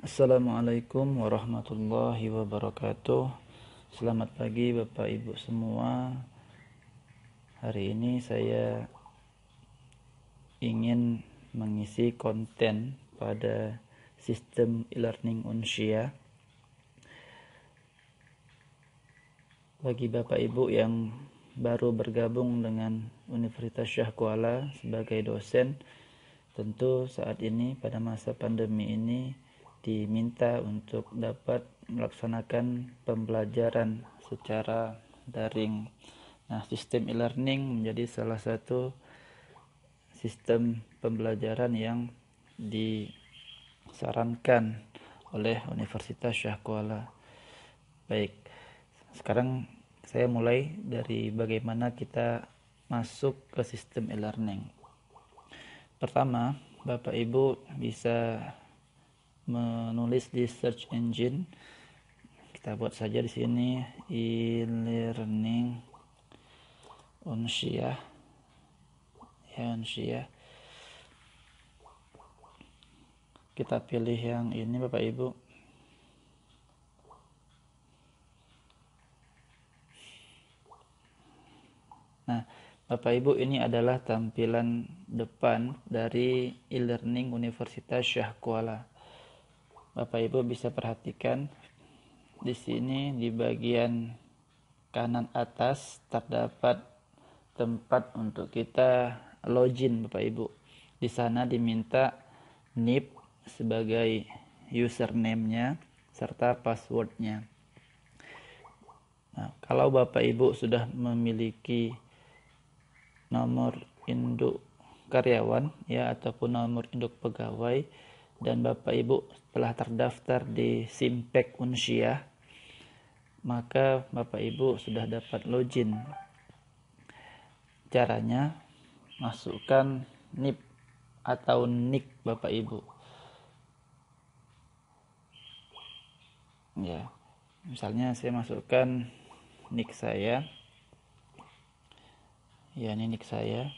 Assalamualaikum warahmatullahi wabarakatuh. Selamat pagi Bapak Ibu semua. Hari ini saya ingin mengisi konten pada sistem e-learning Unsia. Bagi Bapak Ibu yang baru bergabung dengan Universitas Syah Kuala sebagai dosen, tentu saat ini pada masa pandemi ini diminta untuk dapat melaksanakan pembelajaran secara daring. Nah, sistem e-learning menjadi salah satu sistem pembelajaran yang disarankan oleh Universitas Syah Kuala. Baik, sekarang saya mulai dari bagaimana kita masuk ke sistem e-learning. Pertama, Bapak Ibu bisa menulis di search engine. Kita buat saja di sini e-learning Unsia. Ya, Unsia. Kita pilih yang ini Bapak Ibu. Nah, Bapak Ibu, ini adalah tampilan depan dari e-learning Universitas Syah Kuala. Bapak Ibu bisa perhatikan di sini di bagian kanan atas terdapat tempat untuk kita login Bapak Ibu. Di sana diminta NIP sebagai username-nya serta password-nya. Nah, kalau Bapak Ibu sudah memiliki nomor induk karyawan ya ataupun nomor induk pegawai dan Bapak Ibu telah terdaftar di Simpek Unsia, maka Bapak Ibu sudah dapat login. Caranya masukkan NIP atau NIK Bapak Ibu. Ya. Misalnya saya masukkan NIK saya. Ya, ini NIK saya.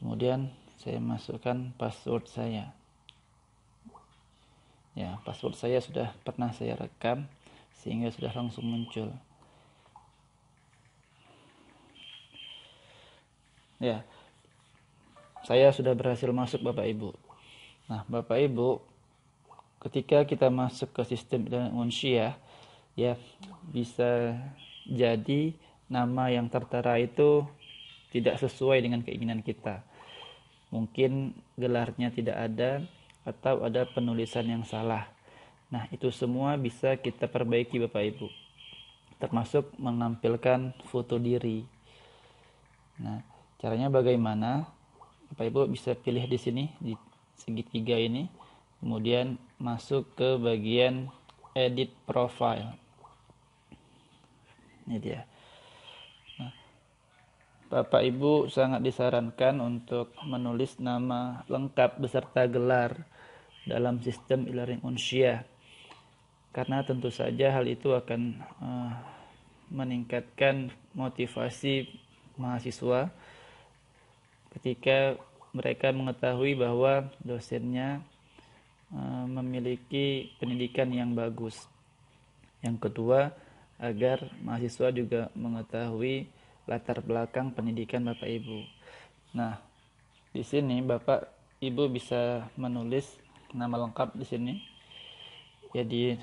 Kemudian saya masukkan password saya. Ya, password saya sudah pernah saya rekam sehingga sudah langsung muncul. Ya, saya sudah berhasil masuk Bapak Ibu. Nah, Bapak Ibu, ketika kita masuk ke sistem Unsia, ya bisa jadi nama yang tertera itu tidak sesuai dengan keinginan kita. Mungkin gelarnya tidak ada atau ada penulisan yang salah. Nah, itu semua bisa kita perbaiki Bapak Ibu. Termasuk menampilkan foto diri. Nah, caranya bagaimana? Bapak Ibu bisa pilih di sini di segitiga ini, kemudian masuk ke bagian edit profile. Ini dia. Nah, Bapak Ibu sangat disarankan untuk menulis nama lengkap beserta gelar dalam sistem e-learning Unsia, karena tentu saja hal itu akan meningkatkan motivasi mahasiswa ketika mereka mengetahui bahwa dosennya memiliki pendidikan yang bagus. Yang kedua, agar mahasiswa juga mengetahui latar belakang pendidikan Bapak Ibu. Nah, di sini Bapak Ibu bisa menulis nama lengkap di sini. Jadi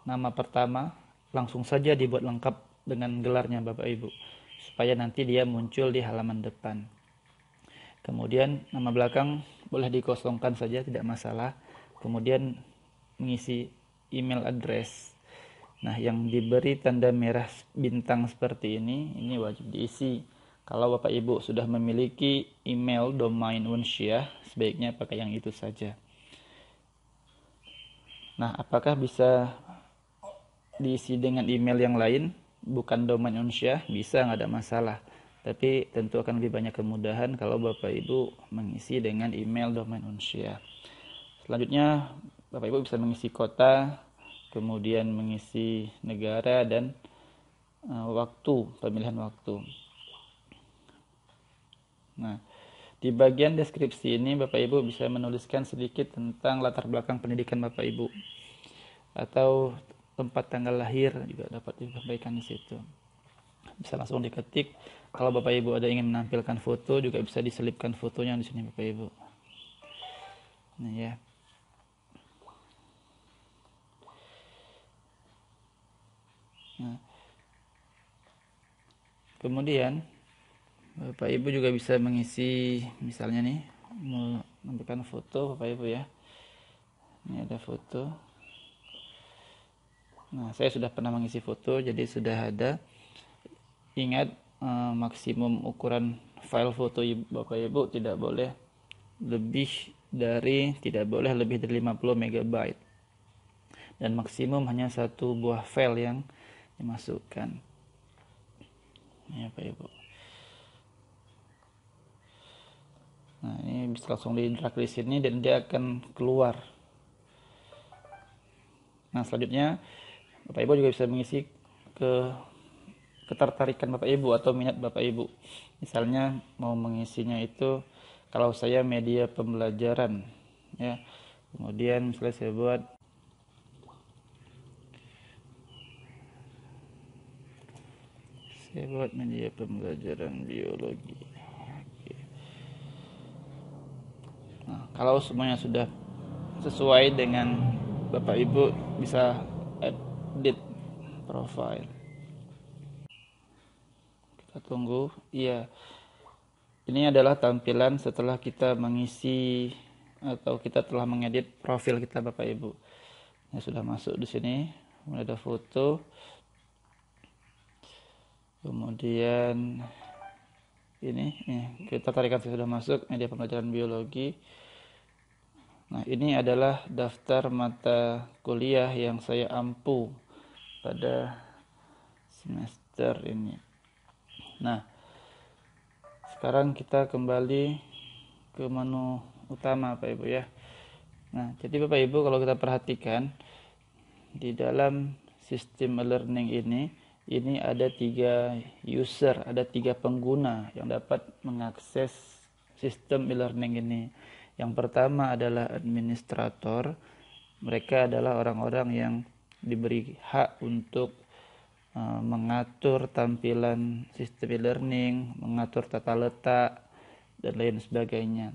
nama pertama langsung saja dibuat lengkap dengan gelarnya Bapak Ibu, supaya nanti dia muncul di halaman depan. Kemudian nama belakang boleh dikosongkan saja, tidak masalah. Kemudian mengisi email address. Nah, yang diberi tanda merah bintang seperti ini wajib diisi. Kalau Bapak Ibu sudah memiliki email domain Unsia, sebaiknya pakai yang itu saja. Nah, apakah bisa diisi dengan email yang lain, bukan domain Unsia? Bisa, nggak ada masalah. Tapi tentu akan lebih banyak kemudahan kalau Bapak Ibu mengisi dengan email domain Unsia. Selanjutnya, Bapak Ibu bisa mengisi kota, kemudian mengisi negara dan waktu, pemilihan waktu. Nah, di bagian deskripsi ini Bapak Ibu bisa menuliskan sedikit tentang latar belakang pendidikan Bapak Ibu. atau tempat tanggal lahir juga dapat disampaikan di situ. Bisa langsung diketik. Kalau Bapak Ibu ada ingin menampilkan foto juga bisa diselipkan fotonya di sini Bapak Ibu. Nah ya. Nah, kemudian Bapak Ibu juga bisa mengisi, misalnya nih menampilkan foto Bapak Ibu ya. Ini ada foto. Nah, saya sudah pernah mengisi foto, jadi sudah ada. Ingat, maksimum ukuran file foto Bapak Ibu tidak boleh lebih dari 50 MB. Dan maksimum hanya satu buah file yang dimasukkan. Ini Bapak Ibu. Nah, ini bisa langsung di-drag di sini dan dia akan keluar. Nah, selanjutnya Bapak Ibu juga bisa mengisi ketertarikan Bapak Ibu atau minat Bapak Ibu. Misalnya mau mengisinya itu, kalau saya media pembelajaran ya. Kemudian misalnya saya buat media pembelajaran biologi. Oke. Nah, kalau semuanya sudah sesuai dengan Bapak Ibu, bisa edit profile. Kita tunggu. Iya. Ini adalah tampilan setelah kita mengisi atau kita telah mengedit profil kita Bapak Ibu. Ya, sudah masuk di sini. Kemudian ada foto. Kemudian ini kita tarikan sudah masuk media pembelajaran biologi. Nah, ini adalah daftar mata kuliah yang saya ampu pada semester ini. Nah, sekarang kita kembali ke menu utama Bapak Ibu ya. Nah, jadi Bapak Ibu kalau kita perhatikan di dalam sistem e-learning ini ada 3 user, ada 3 pengguna yang dapat mengakses sistem e-learning ini. Yang pertama adalah administrator. Mereka adalah orang-orang yang diberi hak untuk mengatur tampilan sistem e-learning, mengatur tata letak, dan lain sebagainya.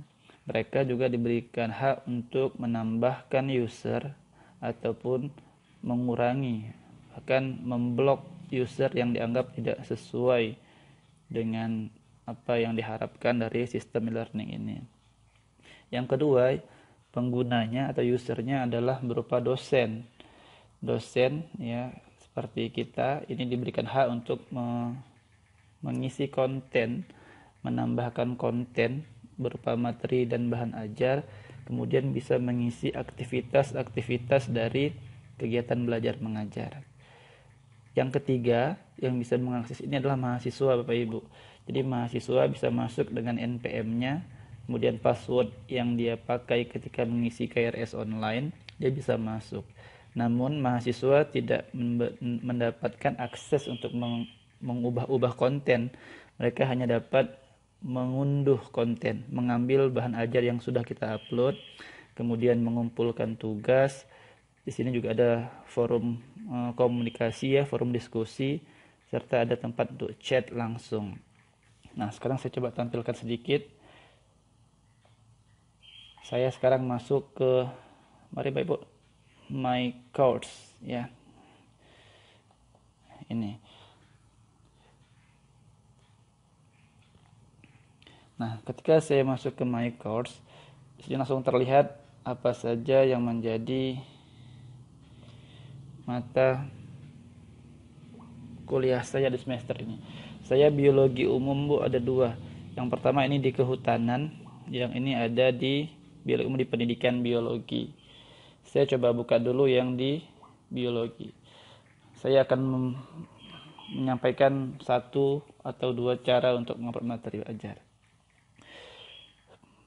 Mereka juga diberikan hak untuk menambahkan user ataupun mengurangi, bahkan memblok user yang dianggap tidak sesuai dengan apa yang diharapkan dari sistem e-learning ini. Yang kedua, penggunanya atau usernya adalah berupa dosen. Dosen ya, seperti kita ini diberikan hak untuk mengisi konten, menambahkan konten berupa materi dan bahan ajar, kemudian bisa mengisi aktivitas-aktivitas dari kegiatan belajar mengajar. Yang ketiga yang bisa mengakses ini adalah mahasiswa Bapak Ibu. Jadi mahasiswa bisa masuk dengan NPM-nya, kemudian password yang dia pakai ketika mengisi KRS online, dia bisa masuk. Namun mahasiswa tidak mendapatkan akses untuk mengubah-ubah konten. Mereka hanya dapat mengunduh konten, mengambil bahan ajar yang sudah kita upload, kemudian mengumpulkan tugas. Di sini juga ada forum komunikasi ya, forum diskusi, serta ada tempat untuk chat langsung. Nah, sekarang saya coba tampilkan sedikit. Saya sekarang masuk ke, mari Bapak Ibu, my course ya. Ini. Nah, ketika saya masuk ke my course, di sini langsung terlihat apa saja yang menjadi mata kuliah saya di semester ini. Saya biologi umum Bu, ada 2. Yang pertama ini di kehutanan, yang ini ada di biologi umum di pendidikan biologi. Saya coba buka dulu yang di biologi. Saya akan menyampaikan 1 atau 2 cara untuk mengupload materi ajar.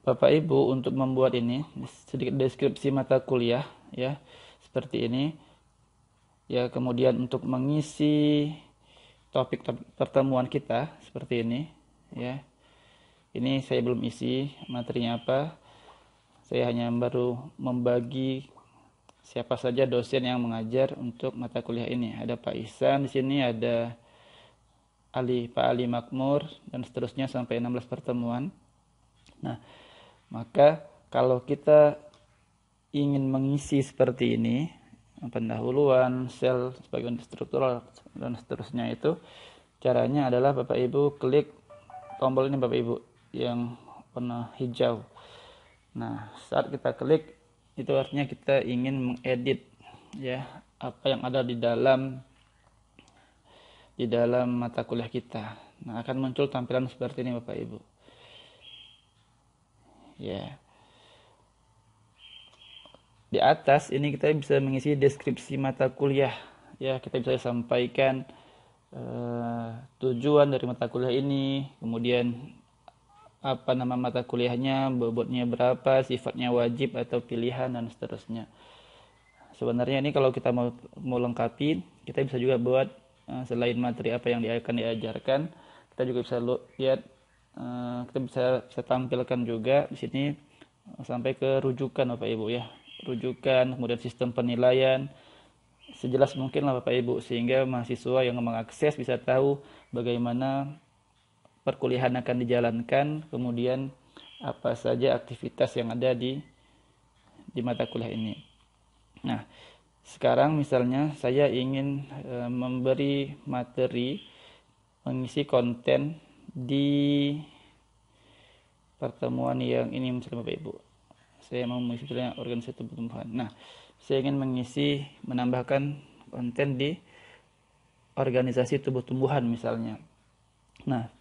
Bapak Ibu, untuk membuat ini sedikit deskripsi mata kuliah ya, seperti ini. Ya, kemudian untuk mengisi topik pertemuan kita seperti ini ya. Ini saya belum isi materinya apa. Saya hanya baru membagi siapa saja dosen yang mengajar untuk mata kuliah ini. Ada Pak Ihsan di sini, ada Pak Ali Makmur, dan seterusnya sampai 16 pertemuan. Nah, maka kalau kita ingin mengisi seperti ini, pendahuluan, sel, sebagian struktural, dan seterusnya, itu caranya adalah Bapak Ibu klik tombol ini Bapak Ibu yang warna hijau. Nah, saat kita klik itu artinya kita ingin mengedit ya apa yang ada di dalam mata kuliah kita. Nah, akan muncul tampilan seperti ini Bapak Ibu. Ya. Di atas ini kita bisa mengisi deskripsi mata kuliah. Ya, kita bisa sampaikan tujuan dari mata kuliah ini, kemudian apa nama mata kuliahnya, bobotnya berapa, sifatnya wajib atau pilihan, dan seterusnya. Sebenarnya ini kalau kita mau lengkapi, kita bisa juga buat selain materi apa yang akan diajarkan, kita juga bisa lihat, kita bisa tampilkan juga di sini sampai ke rujukan Bapak Ibu ya, rujukan, kemudian sistem penilaian, sejelas mungkin lah Bapak Ibu, sehingga mahasiswa yang mengakses bisa tahu bagaimana perkuliahan akan dijalankan, kemudian apa saja aktivitas yang ada di mata kuliah ini. Nah, sekarang misalnya saya ingin memberi materi, mengisi konten di pertemuan yang ini misalnya Bapak Ibu. Saya mau mengisi organisasi tumbuh-tumbuhan. Nah, saya ingin menambahkan konten di organisasi tumbuh-tumbuhan misalnya. Nah,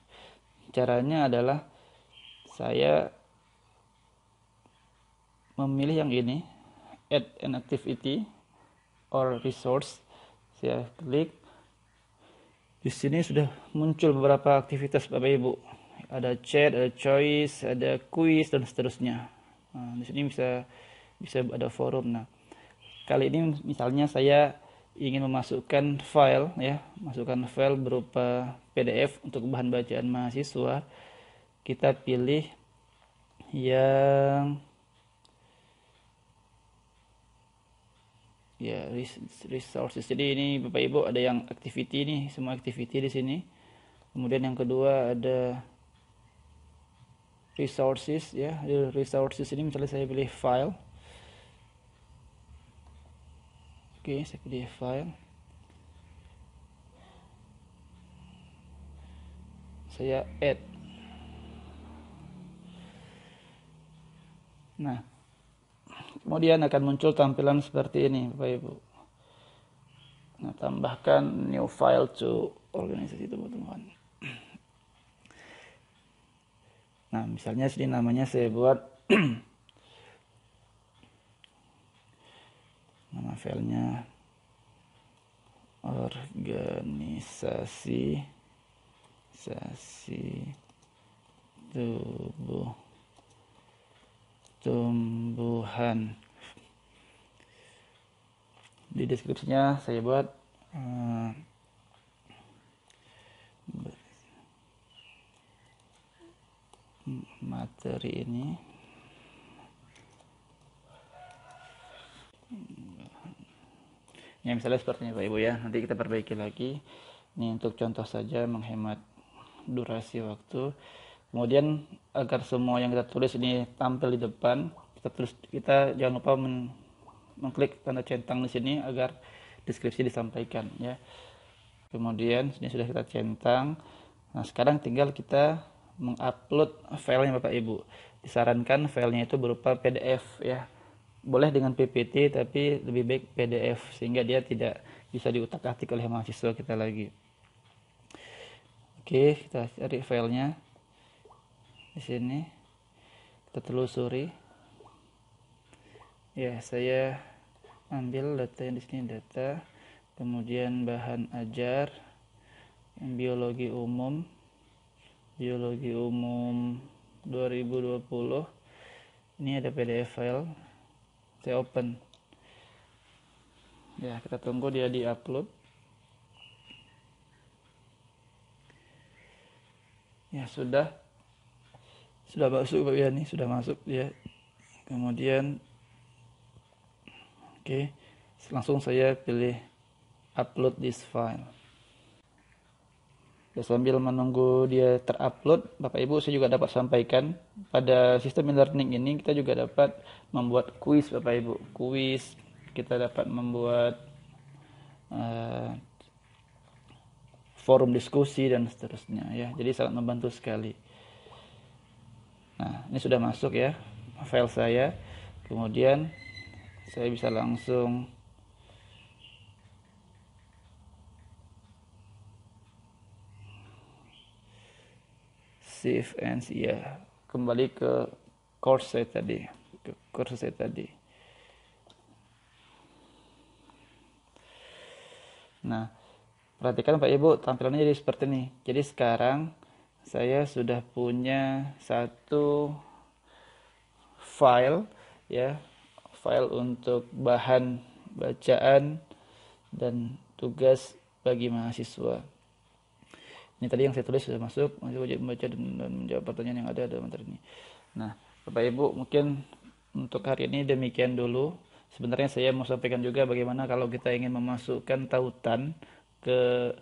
caranya adalah saya memilih yang ini, add an activity or resource. Saya klik. Di sini sudah muncul beberapa aktivitas Bapak Ibu. Ada chat, ada choice, ada quiz, dan seterusnya. Nah, di sini bisa ada forum. Nah, kali ini misalnya saya ingin memasukkan file ya, masukkan file berupa PDF untuk bahan bacaan mahasiswa. Kita pilih yang ya resources. Jadi ini Bapak Ibu ada yang activity nih, semua activity di sini. Kemudian yang kedua ada resources ya. Di resources ini misalnya saya pilih file. Oke, saya pilih file. Saya add. Nah, kemudian akan muncul tampilan seperti ini Bapak Ibu. Nah, tambahkan new file to organisasi tumbuh-tumbuhan. Nah, misalnya sini namanya saya buat nama filenya organisasi tumbuhan. Di deskripsinya saya buat materi ini ya, misalnya seperti ini Pak Ibu ya. Nanti kita perbaiki lagi. Ini untuk contoh saja, menghemat durasi waktu. Kemudian agar semua yang kita tulis ini tampil di depan, kita jangan lupa mengklik tanda centang di sini agar deskripsi disampaikan ya. Kemudian ini sudah kita centang. Nah, sekarang tinggal kita mengupload filenya Bapak Ibu. Disarankan filenya itu berupa PDF ya. Boleh dengan PPT, tapi lebih baik PDF sehingga dia tidak bisa diutak-atik oleh mahasiswa kita lagi. Oke, kita cari filenya di sini, kita telusuri. Ya, saya ambil data yang di sini, data, kemudian bahan ajar, biologi umum 2020. Ini ada PDF file, saya open. Ya, kita tunggu dia di-upload. Ya, sudah masuk Pak ya, nih sudah masuk ya. Kemudian Oke, langsung saya pilih upload this file. Ya, sambil menunggu dia terupload, Bapak Ibu, saya juga dapat sampaikan pada sistem e-learning ini kita juga dapat membuat kuis, Bapak Ibu. Kuis, kita dapat membuat uh, forum diskusi dan seterusnya ya. Jadi sangat membantu sekali. Nah, ini sudah masuk ya file saya. Kemudian saya bisa langsung save and ya, kembali ke course saya tadi, Nah, perhatikan Pak Ibu, tampilannya jadi seperti ini. Jadi sekarang saya sudah punya satu file ya, file untuk bahan bacaan dan tugas bagi mahasiswa. Ini tadi yang saya tulis sudah masuk, masih wajib membaca dan menjawab pertanyaan yang ada dalam materi ini. Nah, Bapak Ibu, mungkin untuk hari ini demikian dulu. Sebenarnya saya mau sampaikan juga bagaimana kalau kita ingin memasukkan tautan ke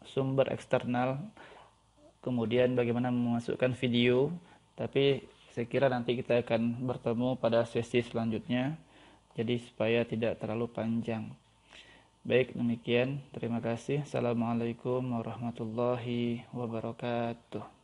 sumber eksternal, kemudian bagaimana memasukkan video, tapi saya kira nanti kita akan bertemu pada sesi selanjutnya, jadi supaya tidak terlalu panjang. Baik, demikian. Terima kasih. Assalamualaikum warahmatullahi wabarakatuh.